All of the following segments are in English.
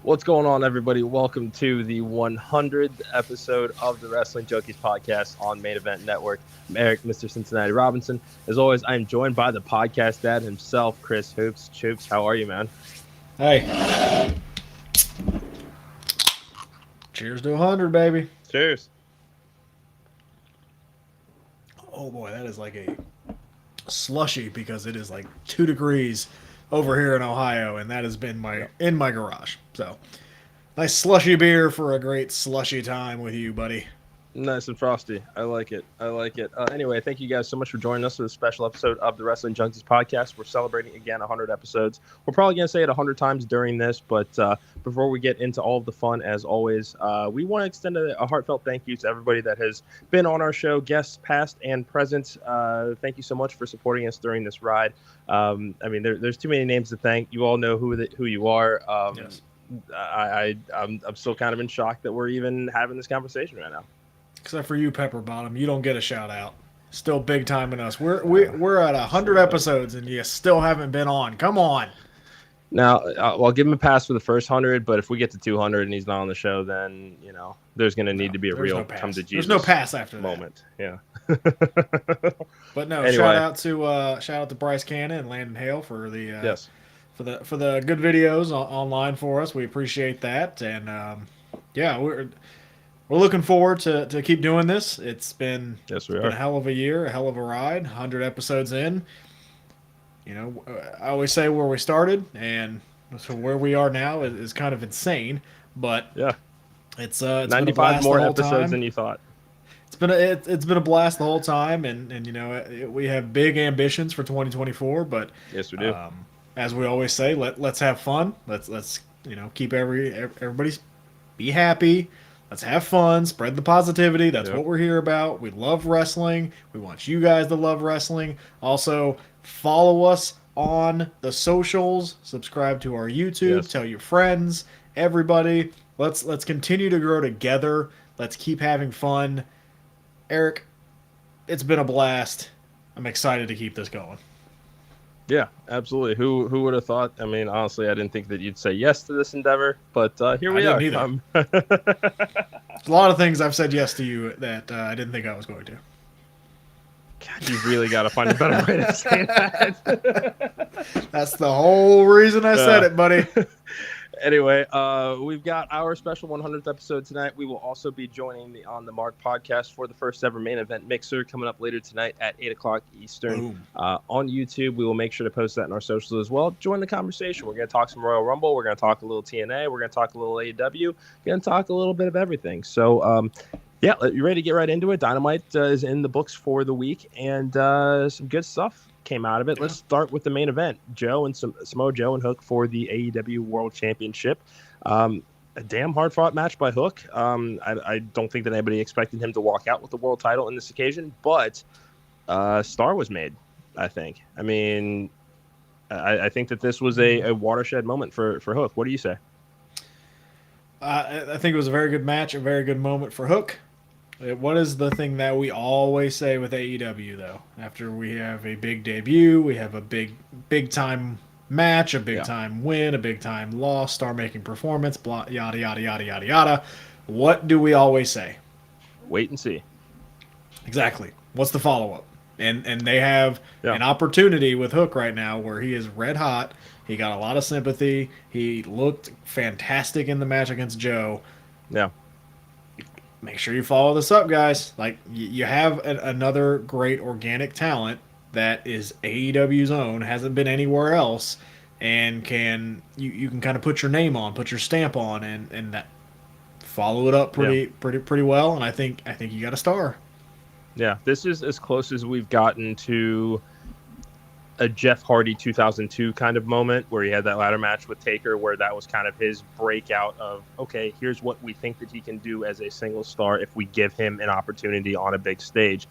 What's going on, everybody? Welcome to the 100th episode of the Wrestling Junkies Podcast on Main Event Network. I'm Eric, Mr. Cincinnati Robinson. As always, I am joined by the podcast dad himself, Chris Hoops. Choops, how are you, man? Hey. Cheers to 100, baby. Cheers. Oh, boy, that is like a slushy because it is like 2 degrees over here in Ohio, and that has been in my garage. So, nice slushy beer for a great slushy time with you, buddy. Nice and frosty. I like it. Anyway, thank you guys so much for joining us for this special episode of the Wrestling Junkies Podcast. We're celebrating, again, 100 episodes. We're probably going to say it 100 times during this, but before we get into all of the fun, as always, we want to extend a heartfelt thank you to everybody that has been on our show, guests past and present. Thank you so much for supporting us during this ride. There's too many names to thank. You all know who you are. Yes. I'm still kind of in shock that we're even having this conversation right now. Except for you, Pepper Bottom. You don't get a shout out. Still big time in us. We're at 100 episodes and you still haven't been on. Come on. Now, I'll give him a pass for the first 100, but if we get to 200 and he's not on the show, then, there's going to need to be a real come to Jesus. There's no pass after moment. That. Yeah. But no, Anyway. shout out to Bryce Cannon and Landon Hale for the Yes. for the good videos online for us. We appreciate that, and we're looking forward to keep doing this. It's been Been a hell of a year, a hell of a ride. 100 episodes in. I always say where we started and so where we are now is kind of insane, but Yeah. it's 95 more episodes than you thought. It's been a blast the whole time, and we have big ambitions for 2024. But Yes, we do. As we always say, let's have fun. Let's keep everybody be happy. Let's have fun. Spread the positivity. That's what we're here about. We love wrestling. We want you guys to love wrestling. Also, follow us on the socials. Subscribe to our YouTube. Yes. Tell your friends. Everybody. Let's continue to grow together. Let's keep having fun. Eric, it's been a blast. I'm excited to keep this going. Yeah, absolutely. Who would have thought? I mean, honestly, I didn't think that you'd say yes to this endeavor, but here we are. There's a lot of things I've said yes to you that I didn't think I was going to. God, you really got to find a better way to say that. That's the whole reason I said it, buddy. Anyway, we've got our special 100th episode tonight. We will also be joining the On the Mark podcast for the first ever main event mixer coming up later tonight at 8 o'clock Eastern on YouTube. We will make sure to post that in our socials as well. Join the conversation. We're going to talk some Royal Rumble. We're going to talk a little TNA. We're going to talk a little AEW. We're going to talk a little bit of everything. So, yeah, you ready to get right into it? Dynamite is in the books for the week, and some good stuff came out of it. Let's start with the main event. Samoa Joe and Hook for the AEW World Championship. A damn hard-fought match by Hook. I don't think that anybody expected him to walk out with the world title in this occasion, but star was made, I think. I mean, I think that this was a watershed moment for Hook. What do you say? I think it was a very good match, a very good moment for Hook. What is the thing that we always say with AEW, though? After we have a big debut, we have a big time match, a big time win, a big time loss, star-making performance, blah, yada, yada, yada, yada, yada. What do we always say? Wait and see. Exactly. What's the follow-up? And they have an opportunity with Hook right now where he is red hot. He got a lot of sympathy. He looked fantastic in the match against Joe. Yeah. Make sure you follow this up, guys. Like, you have another great organic talent that is AEW's own, hasn't been anywhere else, and you can kind of put your name on, put your stamp on, and that follow it up pretty well. And I think you got a star. Yeah, this is as close as we've gotten to a Jeff Hardy 2002 kind of moment where he had that ladder match with Taker, where that was kind of his breakout of, okay, here's what we think that he can do as a single star if we give him an opportunity on a big stage.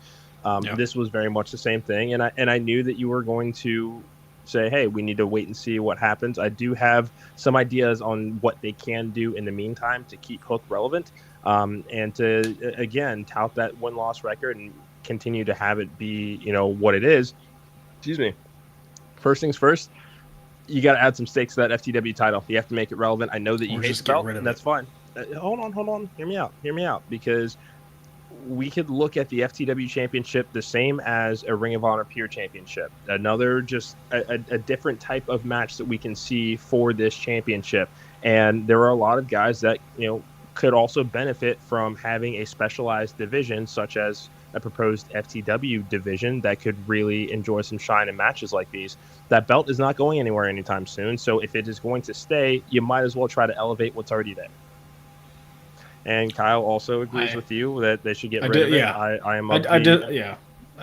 This was very much the same thing, and I knew that you were going to say, hey, we need to wait and see what happens. I do have some ideas on what they can do in the meantime to keep Hook relevant, and to, again, tout that win-loss record and continue to have it be, what it is. Excuse me. First things first, you got to add some stakes to that FTW title. You have to make it relevant. I know that you hate the belt, and that's fine. Hold on. Hear me out. Because we could look at the FTW championship the same as a Ring of Honor Pure championship. Another just a different type of match that we can see for this championship. And there are a lot of guys that, could also benefit from having a specialized division, such as a proposed FTW division that could really enjoy some shine in matches like these. That belt is not going anywhere anytime soon. So if it is going to stay, you might as well try to elevate what's already there. And Kyle also agrees with you that they should get rid of it. Yeah.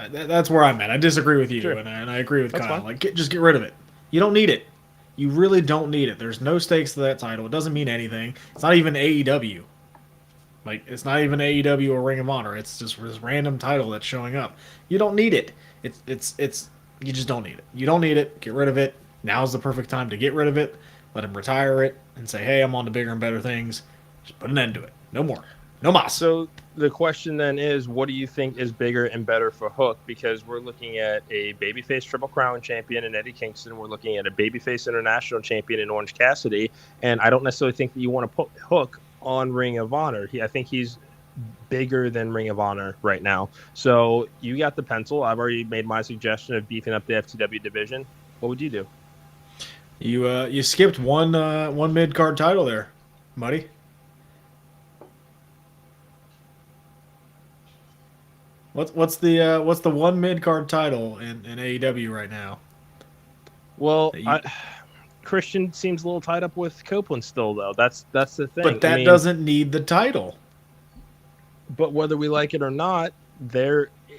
That's where I'm at. I disagree with you, and I agree with Kyle. Fine. Just get rid of it. You don't need it. You really don't need it. There's no stakes to that title. It doesn't mean anything. It's not even AEW. It's not even AEW or Ring of Honor. It's just this random title that's showing up. You don't need it. It's you just don't need it. You don't need it. Get rid of it. Now's the perfect time to get rid of it. Let him retire it and say, hey, I'm on to bigger and better things. Just put an end to it. No more. No mas. So the question then is, what do you think is bigger and better for Hook? Because we're looking at a babyface Triple Crown champion in Eddie Kingston. We're looking at a babyface international champion in Orange Cassidy. And I don't necessarily think that you want to put Hook on Ring of Honor. I think he's bigger than Ring of Honor right now. So you got the pencil. I've already made my suggestion of beefing up the FTW division. What would you do? You skipped one mid-card title there, Muddy. What's the one mid-card title in AEW right now? Well, Christian seems a little tied up with Copeland still, though. That's the thing. But that doesn't need the title. But whether we like it or not,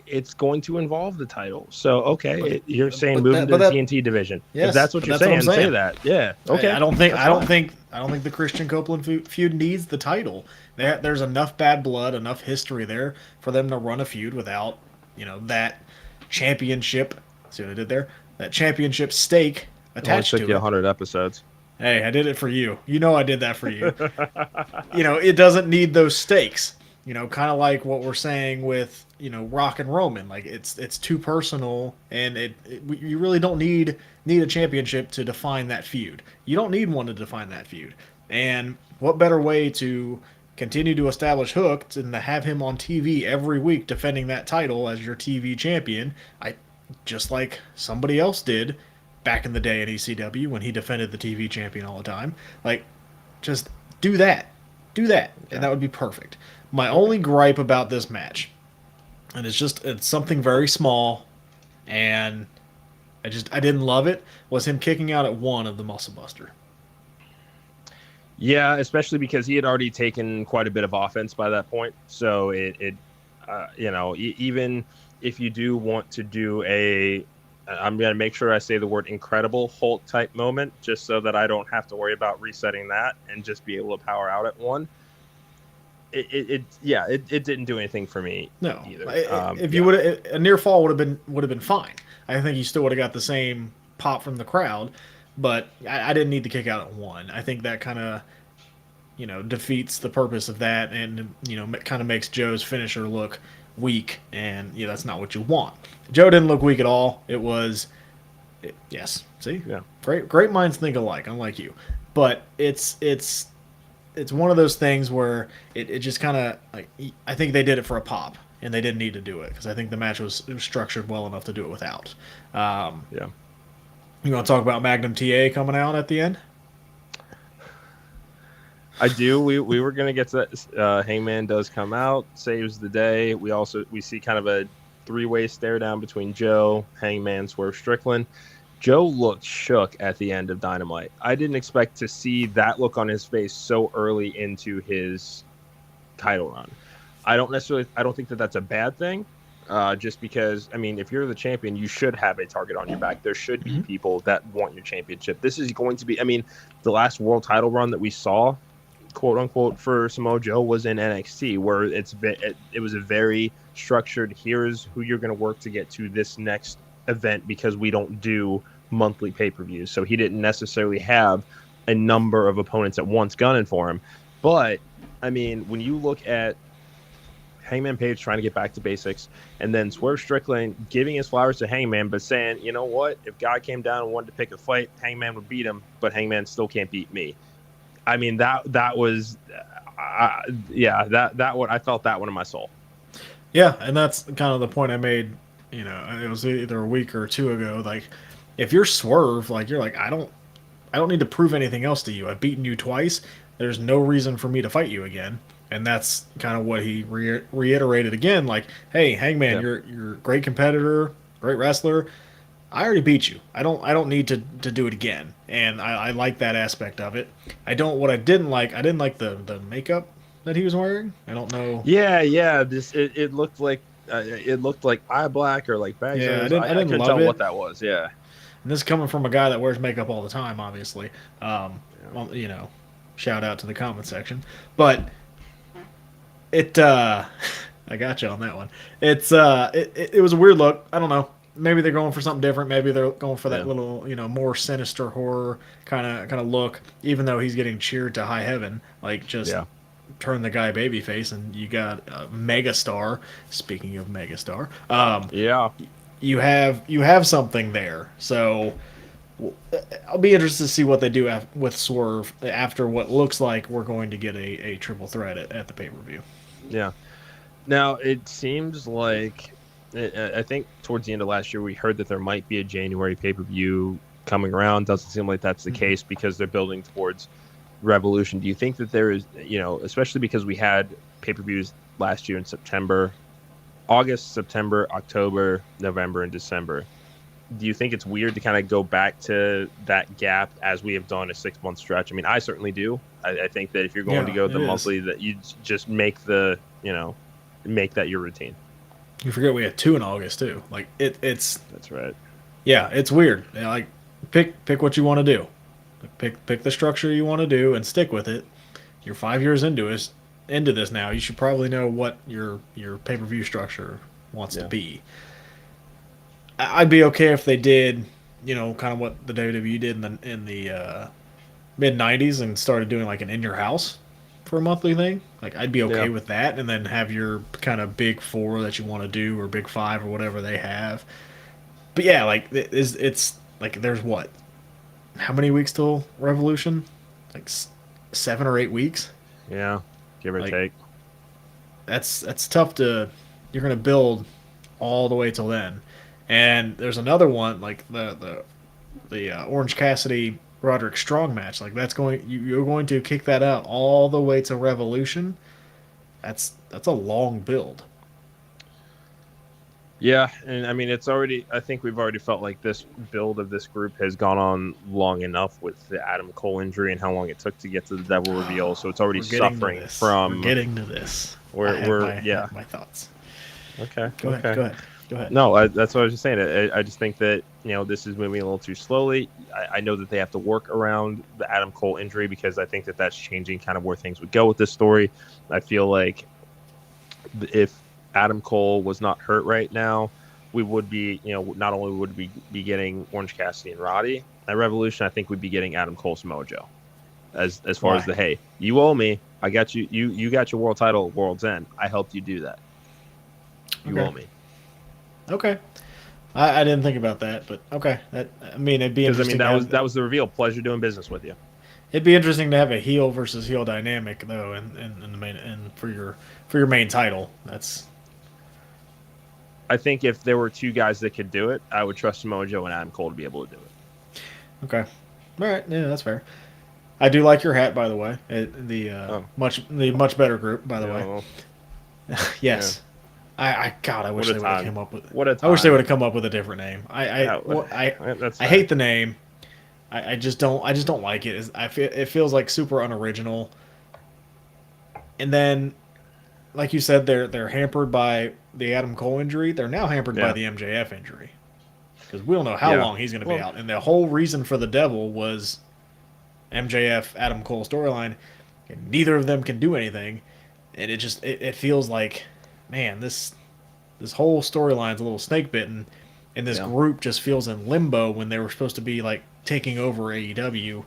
it's going to involve the title. So you're saying move into the TNT division. Yes, if that's what you're saying, say that. Yeah. Okay. I don't think the Christian Copeland feud needs the title. There's enough bad blood, enough history there for them to run a feud without, that championship. See what I did there? That championship stake attached to it. It took you 100 episodes. Hey, I did it for you. I did that for you. It doesn't need those stakes. Kind of like what we're saying with, Rock and Roman. It's too personal, and you really don't need a championship to define that feud. You don't need one to define that feud. And what better way to continue to establish Hook than to have him on TV every week defending that title as your TV champion? Just like somebody else did back in the day at ECW when he defended the TV champion all the time. Just do that. And that would be perfect. My only gripe about this match, and it's something very small, and I didn't love it, was him kicking out at one of the Muscle Buster. Yeah, especially because he had already taken quite a bit of offense by that point. So even if you do want to do I'm going to make sure I say the word incredible Hulk type moment, just so that I don't have to worry about resetting that and just be able to power out at one. It didn't do anything for me. No, either. If you would, a near fall would have been fine. I think you still would have got the same pop from the crowd, but I didn't need to kick out at one. I think that kind of, defeats the purpose of that, and kind of makes Joe's finisher look weak, and that's not what you want. Joe didn't look weak at all. Yes, see, yeah, great minds think alike, unlike you, but it's one of those things where it just kind of I think they did it for a pop, and they didn't need to do it because I think the match was structured well enough to do it without. Yeah. You want to talk about Magnum TA coming out at the end? I do. We were gonna get to that. Hangman does come out, saves the day. We see kind of a three-way stare down between Joe, Hangman, Swerve Strickland. Joe looked shook at the end of Dynamite. I didn't expect to see that look on his face so early into his title run. I don't think that that's a bad thing. Just because, if you're the champion, you should have a target on your back. There should be people that want your championship. This is going to be, the last world title run that we saw, quote unquote, for Samoa Joe was in NXT, where it was a very structured, here's who you're going to work to get to this next event, because we don't do monthly pay-per-views. So he didn't necessarily have a number of opponents at once gunning for him. But, when you look at Hangman Page trying to get back to basics, and then Swerve Strickland giving his flowers to Hangman, but saying, you know what? If God came down and wanted to pick a fight, Hangman would beat him, but Hangman still can't beat me. I mean, that was, that one, I felt that one in my soul. Yeah, and that's kind of the point I made. You know, it was either a week or two ago. Like, if you're Swerve, like you're like, I don't need to prove anything else to you. I've beaten you twice. There's no reason for me to fight you again. And that's kind of what he reiterated again. Like, hey, Hangman, you're a great competitor, great wrestler. I already beat you. I don't need to do it again. And I like that aspect of it. I didn't like the makeup that he was wearing. I don't know. Yeah. It looked like eye black or like bags. Yeah, I couldn't love tell it. what that was. Yeah. And this is coming from a guy that wears makeup all the time, obviously. Well, you know, shout out to the comment section. But I got you on that one. It was a weird look. I don't know. Maybe they're going for something different. Maybe they're going for that little, more sinister horror kind of look. Even though he's getting cheered to high heaven, like just turn the guy babyface, and you got a megastar. Speaking of megastar, you have something there. So I'll be interested to see what they do with Swerve after what looks like we're going to get a triple threat at the pay-per-view. Yeah. Now, it seems like, I think towards the end of last year, we heard that there might be a January pay-per-view coming around. Doesn't seem like that's the case because they're building towards Revolution. Do you think that there is, especially because we had pay-per-views last year in August, September, October, November, and December. Do you think it's weird to kind of go back to that gap as we have done a 6-month stretch? I mean, I certainly do. I think that if you're going to go the monthly, that you just make make that your routine. You forget we had 2 in August too. Like it's that's right. Yeah, it's weird. Like pick what you want to do. Pick the structure you want to do and stick with it. You're 5 years into this now. You should probably know what your pay-per-view structure wants to be. I'd be okay if they did, kind of what the WWE did in the mid '90s and started doing like an in your house for a monthly thing. Like I'd be okay with that, and then have your kind of big 4 that you want to do, or big 5 or whatever they have. But yeah, like it's like there's what? How many weeks till Revolution? Like 7 or 8 weeks. Yeah, give or take. That's tough to. You're gonna build all the way till then. And there's another one, like the Orange Cassidy Roderick Strong match. Like you're going to kick that out all the way to Revolution. That's a long build. Yeah, and I mean I think we've already felt like this build of this group has gone on long enough with the Adam Cole injury and how long it took to get to the Devil reveal. So it's already suffering from. We're getting to this. I have my thoughts. Okay. Go ahead. No, that's what I was just saying. I just think that this is moving a little too slowly. I know that they have to work around the Adam Cole injury because I think that that's changing kind of where things would go with this story. I feel like if Adam Cole was not hurt right now, we would be, not only would we be getting Orange Cassidy and Roddy at Revolution, I think we'd be getting Adam Cole Samoa Joe. As far as hey, you owe me. I got you. You got your world title at World's End. I helped you do that. You owe me. Okay. I didn't think about that, but okay. It'd be interesting. That was the reveal. Pleasure doing business with you. It'd be interesting to have a heel versus heel dynamic though, in the main and for your main title. I think if there were 2 guys that could do it, I would trust Samoa Joe and Adam Cole to be able to do it. Okay. All right. Yeah, that's fair. I do like your hat, by the way. The much better group, by the way. Yes. Yeah. I wish they would have come up with. I wish they would have come up with a different name. I hate the name. I just don't like it. It feels like super unoriginal. And then, like you said, they're hampered by the Adam Cole injury. They're now hampered by the MJF injury because we don't know how long he's going to be out. And the whole reason for the Devil was MJF Adam Cole storyline, and neither of them can do anything. And it feels like, man, this whole storyline's a little snake bitten, and this group just feels in limbo when they were supposed to be like taking over AEW,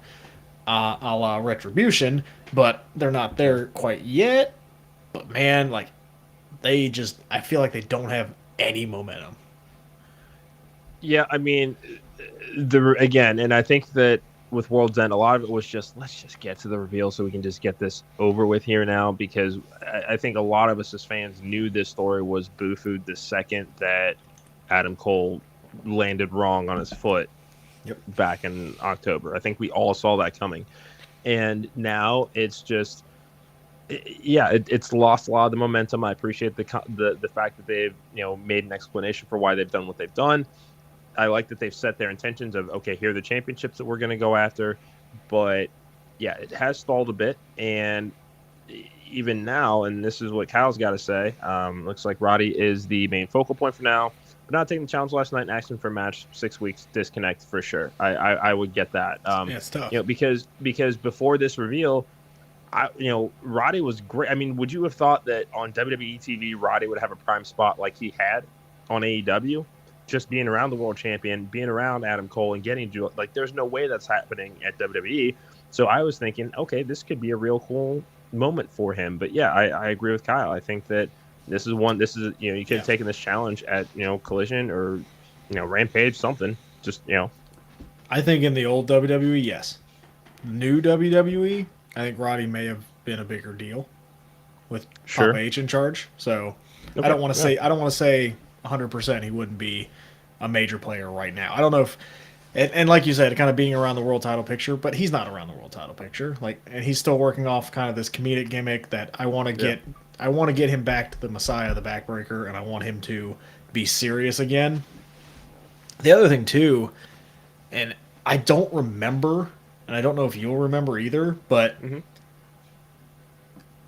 a la Retribution, but they're not there quite yet. But man, like I feel like they don't have any momentum. Yeah, I mean, again, and I think that with World's End, a lot of it was just let's just get to the reveal so we can just get this over with here now. Because I think a lot of us as fans knew this story was boo-fooed the second that Adam Cole landed wrong on his foot back in October. I think we all saw that coming, and now it's just. It's lost a lot of the momentum. I appreciate the fact that they've made an explanation for why they've done what they've done. I like that they've set their intentions of, okay, here are the championships that we're going to go after. But, yeah, it has stalled a bit. And even now, and this is what Kyle's got to say, looks like Roddy is the main focal point for now. But not taking the challenge last night and asking for a match 6 weeks disconnect for sure. I would get that. It's tough. Because before this reveal, Roddy was great. I mean, would you have thought that on WWE TV, Roddy would have a prime spot like he had on AEW? Just being around the world champion, being around Adam Cole, and getting to there's no way that's happening at WWE. So I was thinking, okay, this could be a real cool moment for him. But yeah, I agree with Kyle. I think that this is you could have taken this challenge at Collision or Rampage, something. Just I think in the old WWE, yes. New WWE, I think Roddy may have been a bigger deal with Papa H in charge. So okay. I don't want to say 100% he wouldn't be a major player right now. I don't know if, and like you said, kind of being around the world title picture, but he's not around the world title picture. And he's still working off kind of this comedic gimmick that I want to get. I want to get him back to the Messiah, the backbreaker, and I want him to be serious again. The other thing too, and I don't remember, and I don't know if you'll remember either, but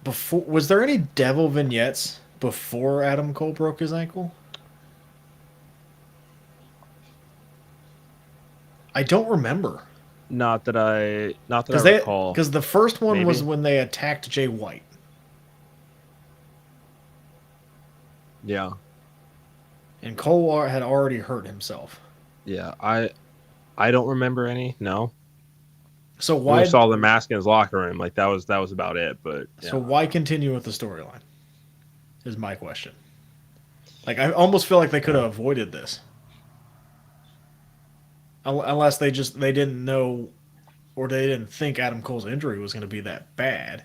before, was there any devil vignettes before Adam Cole broke his ankle? I don't remember. Not that I recall. Because the first one was when they attacked Jay White. Yeah. And Cole had already hurt himself. Yeah, I don't remember any. No. So why we saw the mask in his locker room? That was about it. But yeah. So why continue with the storyline? Is my question. I almost feel like they could have avoided this. Unless they didn't know, or they didn't think Adam Cole's injury was going to be that bad,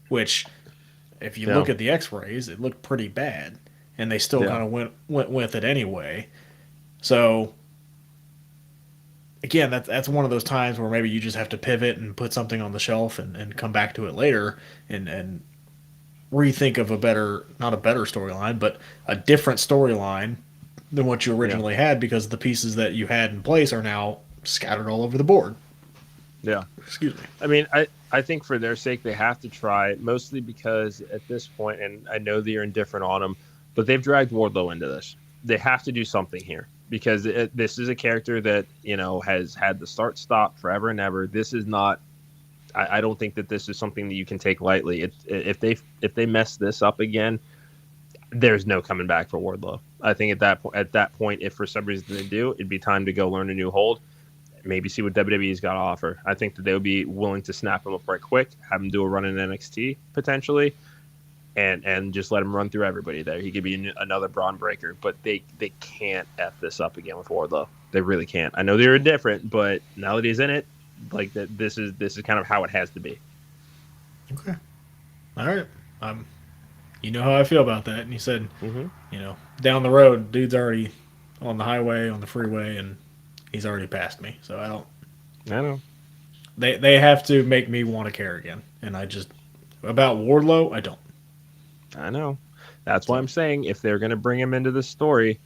which, if you look at the X-rays, it looked pretty bad, and they still kind of went with it anyway. So, again, that's one of those times where maybe you just have to pivot and put something on the shelf and come back to it later and rethink of not a better storyline, but a different storyline than what you originally had, because the pieces that you had in place are now scattered all over the board. Yeah. Excuse me. I mean, I think for their sake, they have to try, mostly because at this point, and I know that you're indifferent on them, but they've dragged Wardlow into this. They have to do something here, because this is a character that, has had the start-stop forever and ever. This is not, I don't think that this is something that you can take lightly. If they mess this up again, there's no coming back for Wardlow. I think at that point, if for some reason they do, it'd be time to go learn a new hold, maybe see what WWE's got to offer. I think that they would be willing to snap him up right quick, have him do a run in NXT potentially, and just let him run through everybody there. He could be another Braun breaker, but they can't F this up again with Wardlow. They really can't. I know they're indifferent, but now that he's in it, this is kind of how it has to be. Okay. All right. You know how I feel about that. And you said, down the road, dude's already on the highway, on the freeway, and he's already passed me. So I know. They have to make me want to care again. And about Wardlow, I don't. I know. That's why I'm saying if they're going to bring him into this story,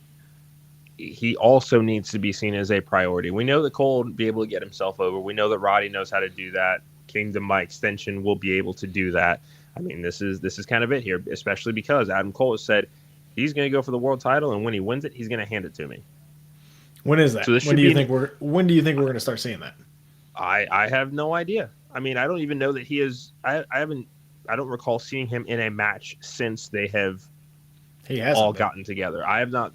he also needs to be seen as a priority. We know that Cole will be able to get himself over. We know that Roddy knows how to do that. Kingdom by extension will be able to do that. I mean, this is kind of it here, especially because Adam Cole has said he's going to go for the world title, and when he wins it, he's going to hand it to me. When is that? So when do you think we're going to start seeing that? I have no idea. I mean, I don't even know that he is. I don't recall seeing him in a match since they have all gotten together. I have not.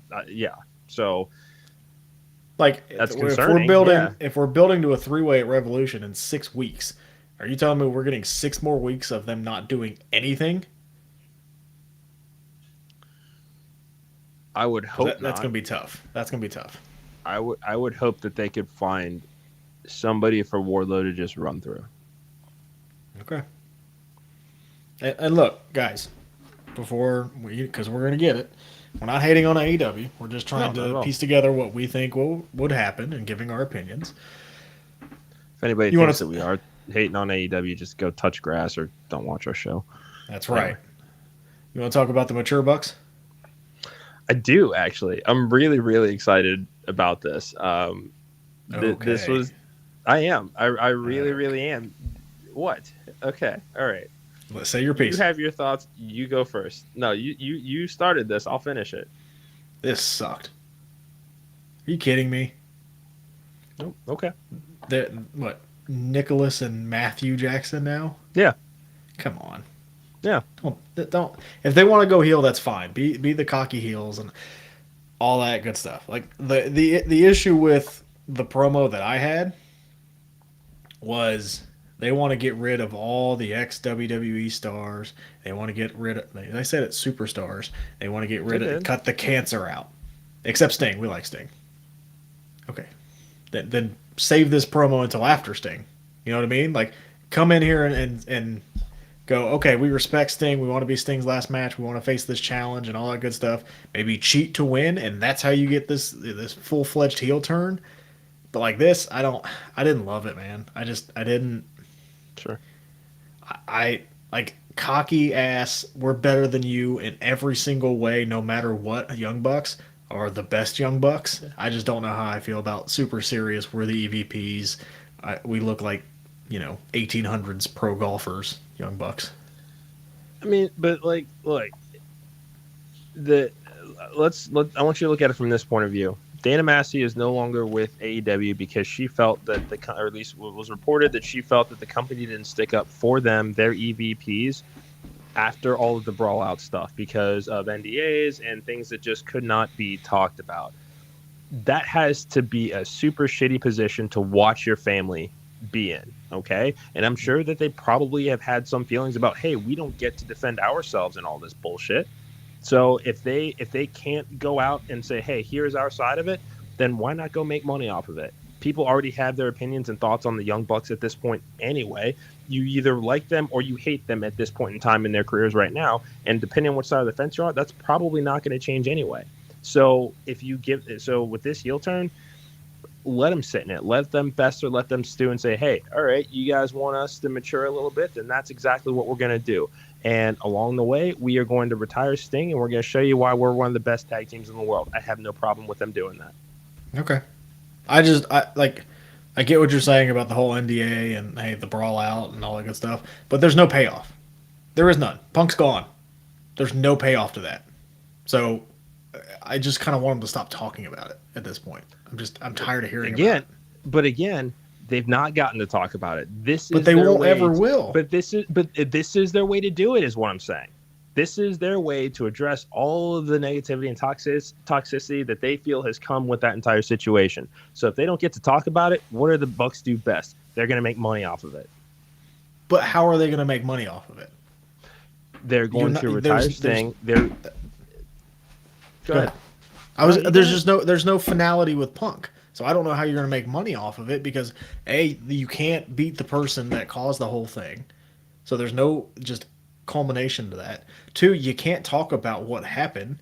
So that's concerning. If we're building to a 3-way at Revolution in 6 weeks. Are you telling me we're getting 6 more weeks of them not doing anything? I would hope that's going to be tough. That's going to be tough. I would hope that they could find somebody for Wardlow to just run through. Okay. And look, guys, because we're going to get it, we're not hating on AEW. We're just trying to piece together what we think would happen and giving our opinions. If anybody thinks that we are hating on AEW, just go touch grass or don't watch our show. That's right. You want to talk about the mature bucks? I do, actually. I'm really, really excited about this. This was... I am. I really, really am. What? Okay. All right. Let's say your piece. You have your thoughts. You go first. No, you started this. I'll finish it. This sucked. Are you kidding me? Nope. Okay. What? Nicholas and Matthew Jackson now? Yeah. Come on. Yeah. Don't. If they want to go heel, that's fine. Be the cocky heels and all that good stuff. Like the issue with the promo that I had was they want to get rid of all the ex-WWE stars. They want to get rid of, they said it's superstars. They want to get rid of, cut the cancer out. Except Sting. We like Sting. Okay. Then save this promo until after Sting. You know what I mean? Like, come in here and go, okay, we respect Sting. We want to be Sting's last match. We want to face this challenge and all that good stuff. Maybe cheat to win, and that's how you get this full-fledged heel turn. But like this, I didn't love it, man. I didn't. Sure. I like cocky ass. We're better than you in every single way, no matter what. Young Bucks are the best Young Bucks. I just don't know how I feel about super serious. We're the EVPs. We look like 1800s pro golfers. Young Bucks. I mean, but like, look, I want you to look at it from this point of view. Dana Massey is no longer with AEW because she felt that or at least it was reported that she felt that the company didn't stick up for them, their EVPs, after all of the brawl out stuff because of NDAs and things that just could not be talked about. That has to be a super shitty position to watch your family be in, okay? And I'm sure that they probably have had some feelings about, hey, we don't get to defend ourselves in all this bullshit. So if they can't go out and say, hey, here's our side of it, then why not go make money off of it? People already have their opinions and thoughts on the Young Bucks at this point anyway. You either like them or you hate them at this point in time in their careers right now. And depending on which side of the fence you're on, that's probably not going to change anyway. So with this heel turn, let them sit in it. Let them fester, let them stew and say, hey, all right, you guys want us to mature a little bit, then that's exactly what we're going to do. And along the way, we are going to retire Sting, and we're going to show you why we're one of the best tag teams in the world. I have no problem with them doing that. Okay. I get what you're saying about the whole NDA and, hey, the brawl out and all that good stuff, but there's no payoff. There is none. Punk's gone. There's no payoff to that. So I just kind of want them to stop talking about it at this point. I'm tired of hearing about it. But again, they've not gotten to talk about it. But they won't ever will. But this is their way to do it, is what I'm saying. This is their way to address all of the negativity and toxicity that they feel has come with that entire situation. So if they don't get to talk about it, what do the Bucks do best? They're going to make money off of it. But how are they going to make money off of it? They're going to retire Sting. Go ahead. There's no finality with Punk. So I don't know how you're going to make money off of it because A, you can't beat the person that caused the whole thing. So there's no just culmination to that. 2, you can't talk about what happened.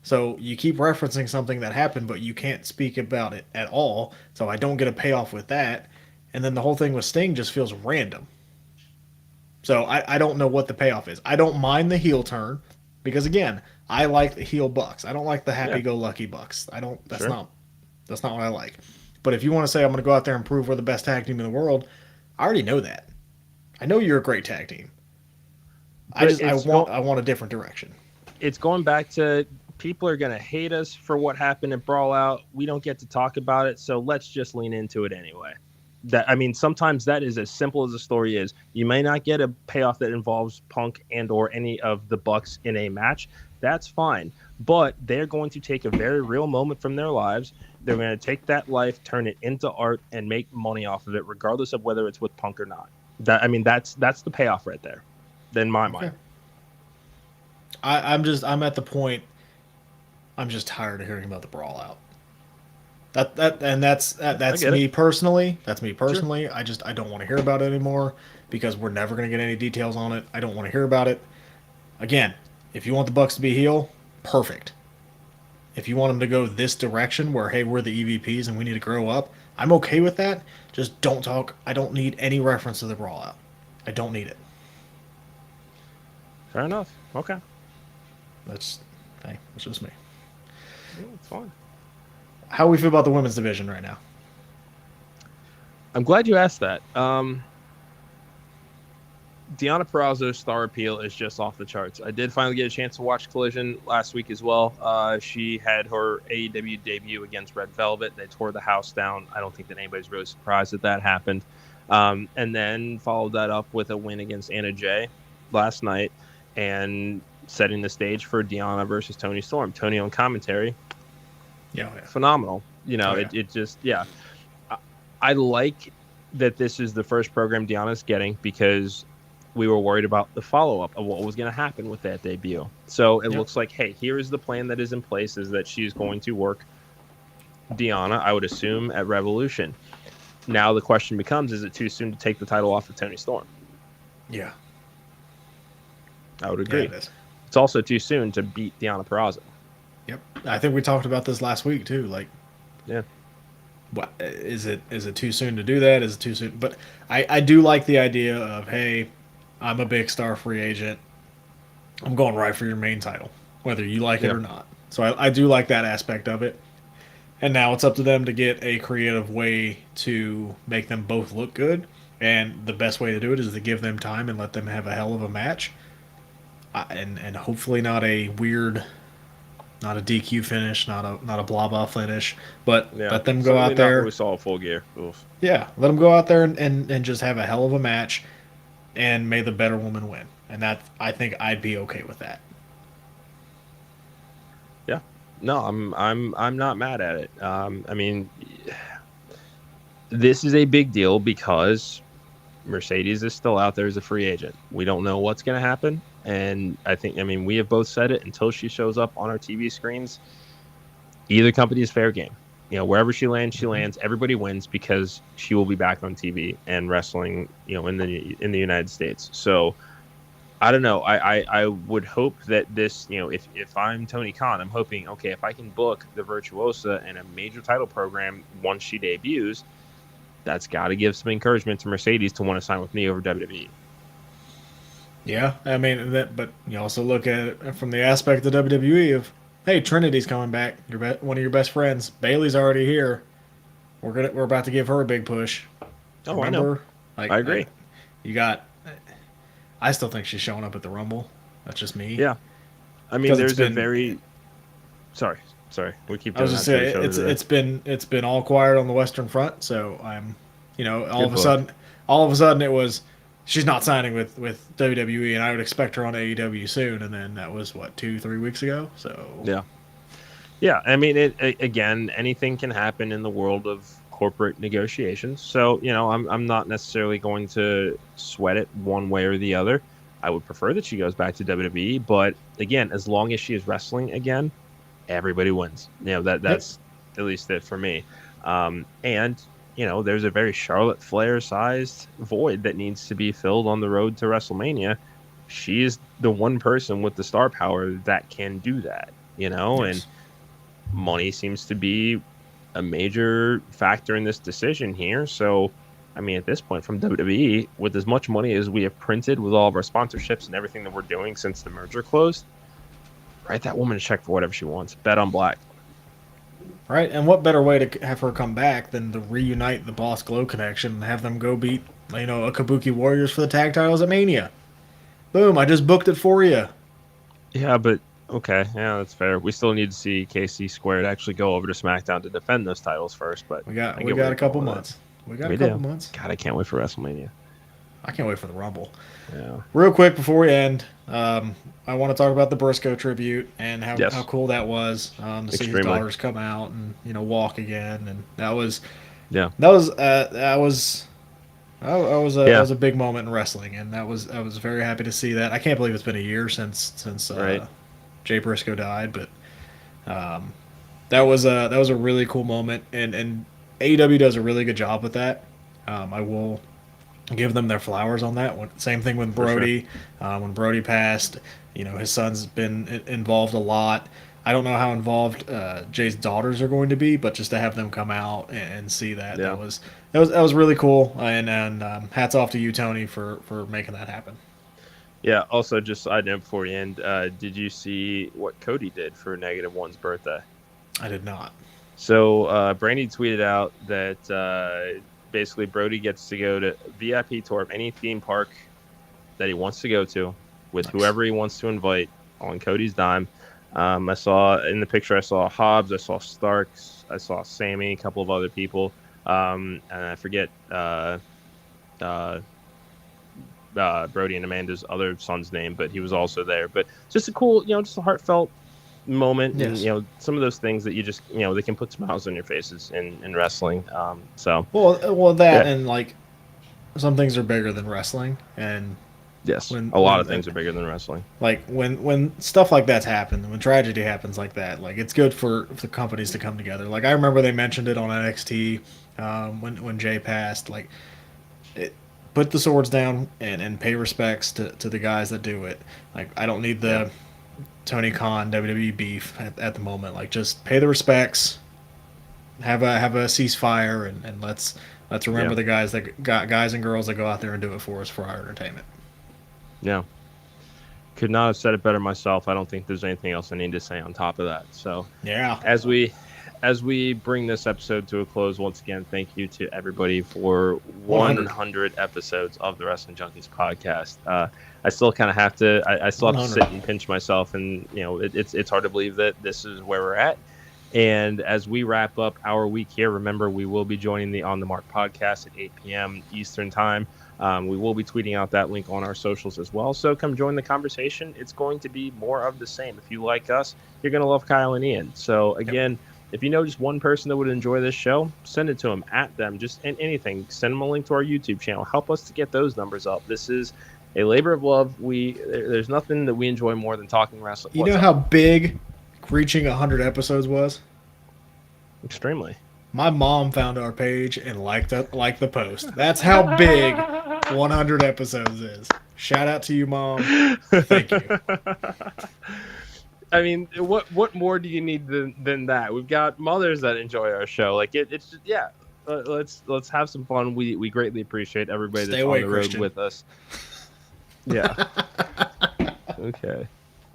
So you keep referencing something that happened, but you can't speak about it at all. So I don't get a payoff with that. And then the whole thing with Sting just feels random. So I don't know what the payoff is. I don't mind the heel turn because, again, I like the heel Bucks. I don't like the happy-go-lucky Bucks. That's not what I like. But if you want to say I'm going to go out there and prove we're the best tag team in the world, I already know that. I know you're a great tag team. I want a different direction. It's going back to people are going to hate us for what happened at Brawl Out. We don't get to talk about it, so let's just lean into it anyway. Sometimes that is as simple as the story is. You may not get a payoff that involves Punk and or any of the Bucks in a match. That's fine. But they're going to take a very real moment from their lives. They're going to take that life, turn it into art, and make money off of it, regardless of whether it's with Punk or not. That's the payoff right there, in my mind. I'm at the point. I'm just tired of hearing about the brawl out. That's get it. me personally. That's me Sure. personally. I don't want to hear about it anymore because we're never going to get any details on it. I don't want to hear about it. Again, if you want the Bucks to be heel, perfect. If you want them to go this direction where hey, we're the EVPs and we need to grow up, I'm okay with that. Just don't talk. I don't need any reference to the brawl out. I don't need it. Fair enough. Okay. That's just me. Yeah, it's fine. How do we feel about the women's division right now? I'm glad you asked that. Deonna Purrazzo's star appeal is just off the charts. I did finally get a chance to watch Collision last week as well. She had her AEW debut against Red Velvet. They tore the house down. I don't think that anybody's really surprised that happened. And then followed that up with a win against Anna Jay last night and setting the stage for Deonna versus Toni Storm. Toni on commentary. Yeah. Phenomenal. It just, I like that this is the first program Deonna's getting because we were worried about the follow-up of what was going to happen with that debut. So it looks like, hey, here is the plan that is in place, is that she's going to work Deonna, I would assume, at Revolution. Now the question becomes, is it too soon to take the title off of Toni Storm? Yeah. I would agree. Yeah, it is. It's also too soon to beat Deonna Purrazzo. Yep. I think we talked about this last week too. Like, yeah. What is it too soon to do that? Is it too soon? But I do like the idea of, hey, I'm a big star free agent. I'm going right for your main title, whether you like it or not. So I do like that aspect of it. And now it's up to them to get a creative way to make them both look good. And the best way to do it is to give them time and let them have a hell of a match. And hopefully not a weird, not a DQ finish, not a blah blah finish, but let them go out there. We saw a Full Gear. Oof. Yeah, let them go out there and just have a hell of a match, and may the better woman win. And that, I think I'd be okay with that. Yeah, no, I'm not mad at it. I mean, this is a big deal because Mercedes is still out there as a free agent. We don't know what's going to happen. And I mean, we have both said it, until she shows up on our TV screens, either company is fair game. Wherever she lands, she lands. Everybody wins because she will be back on TV and wrestling, in the United States. So I don't know. I would hope that this, if I'm Tony Khan, I'm hoping, okay, if I can book the Virtuosa in a major title program once she debuts, that's got to give some encouragement to Mercedes to want to sign with me over WWE. Yeah, I mean, but you also look at it from the aspect of WWE of, hey, Trinity's coming back. One of your best friends. Bailey's already here. We're about to give her a big push. Oh, remember? I know. I agree. I still think she's showing up at the Rumble. That's just me. Yeah. I mean, there's a very. Sorry. We keep. I was just saying it's been all quiet on the Western Front. So I'm, all of a sudden it was. She's not signing with WWE, and I would expect her on AEW soon. And then that was, 2-3 weeks ago? So yeah. I mean, again, anything can happen in the world of corporate negotiations. So I'm not necessarily going to sweat it one way or the other. I would prefer that she goes back to WWE, but again, as long as she is wrestling again, everybody wins. That's at least it for me. And there's a very Charlotte Flair-sized void that needs to be filled on the road to WrestleMania. She is the one person with the star power that can do that, Yes. And money seems to be a major factor in this decision here. So, I mean, at this point from WWE, with as much money as we have printed with all of our sponsorships and everything that we're doing since the merger closed, write that woman a check for whatever she wants. Bet on black. Right, and what better way to have her come back than to reunite the Boss Glow connection and have them go beat, a Kabuki Warriors for the tag titles at Mania? Boom, I just booked it for you. Yeah, but okay, yeah, that's fair. We still need to see KC Squared actually go over to SmackDown to defend those titles first, but we got a couple months. We got a couple months. God, I can't wait for WrestleMania. I can't wait for the Rumble. Yeah. Real quick before we end, I want to talk about the Briscoe tribute and how cool that was to see his daughters come out and walk again, and that was a big moment in wrestling, and I was very happy to see that. I can't believe it's been a year since Jay Briscoe died, but That was a really cool moment, and AEW does a really good job with that. I will give them their flowers on that one. Same thing with Brody. Sure. When Brody passed, his son's been involved a lot. I don't know how involved Jay's daughters are going to be, but just to have them come out and see that, that was really cool. And hats off to you, Tony, for making that happen. Yeah. Also, just side note before we end, did you see what Cody did for -1's birthday? I did not. So Brandy tweeted out that basically Brody gets to go to VIP tour of any theme park that he wants to go to with whoever he wants to invite on Cody's dime. I saw in the picture, I saw Hobbs, I saw Starks, I saw Sammy, a couple of other people, and I forget Brody and Amanda's other son's name, but he was also there. But just a cool, just a heartfelt moment. Yes. And some of those things that you just they can put smiles on your faces in wrestling. And like some things are bigger than wrestling, and yes, a lot of things are bigger than wrestling. Like when stuff like that's happened, when tragedy happens like that, like it's good for the companies to come together. Like I remember they mentioned it on NXT when Jay passed. Like put the swords down and pay respects to the guys that do it. Like I don't need the Tony Khan WWE beef at the moment. Like just pay the respects, have a ceasefire, and let's remember the guys and girls that go out there and do it for us for our entertainment. Yeah, could not have said it better myself. I don't think there's anything else I need to say on top of that. So yeah, as we bring this episode to a close, once again, thank you to everybody for 100 episodes of the Wrestling Junkies podcast. I still kind of have to. I still have to sit and pinch myself, and it's hard to believe that this is where we're at. And as we wrap up our week here, remember we will be joining the On the Mark podcast at 8 p.m. Eastern time. We will be tweeting out that link on our socials as well. So come join the conversation. It's going to be more of the same. If you like us, you're going to love Kyle and Ian. So again. If you know just one person that would enjoy this show, send it to them, at them, just anything. Send them a link to our YouTube channel. Help us to get those numbers up. This is a labor of love. There's nothing that we enjoy more than talking wrestling. You know how big reaching 100 episodes was? Extremely. My mom found our page and liked the post. That's how big 100 episodes is. Shout out to you, Mom. Thank you. I mean, what more do you need than that? We've got mothers that enjoy our show. Like it's just, let's have some fun. We greatly appreciate everybody that's on the road with us. Yeah. Okay.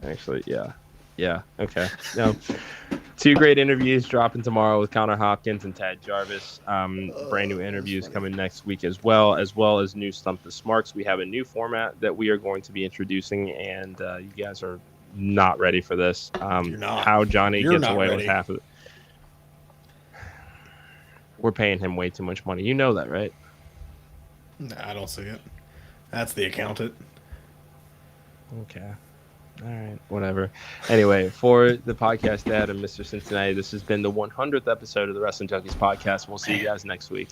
Actually, yeah. Okay. Now, 2 great interviews dropping tomorrow with Connor Hopkins and Tad Jarvis. Brand new interviews coming next week as well as new Stump the Smarks. We have a new format that we are going to be introducing, and you guys are not ready for this. How Johnny gets away with half of it. We're paying him way too much money. You know that, right? No, I don't see it. That's the accountant. Okay. All right. Whatever. Anyway, for the podcast dad and Mr. Cincinnati, this has been the 100th episode of the Wrestling Junkies podcast. We'll see you guys next week.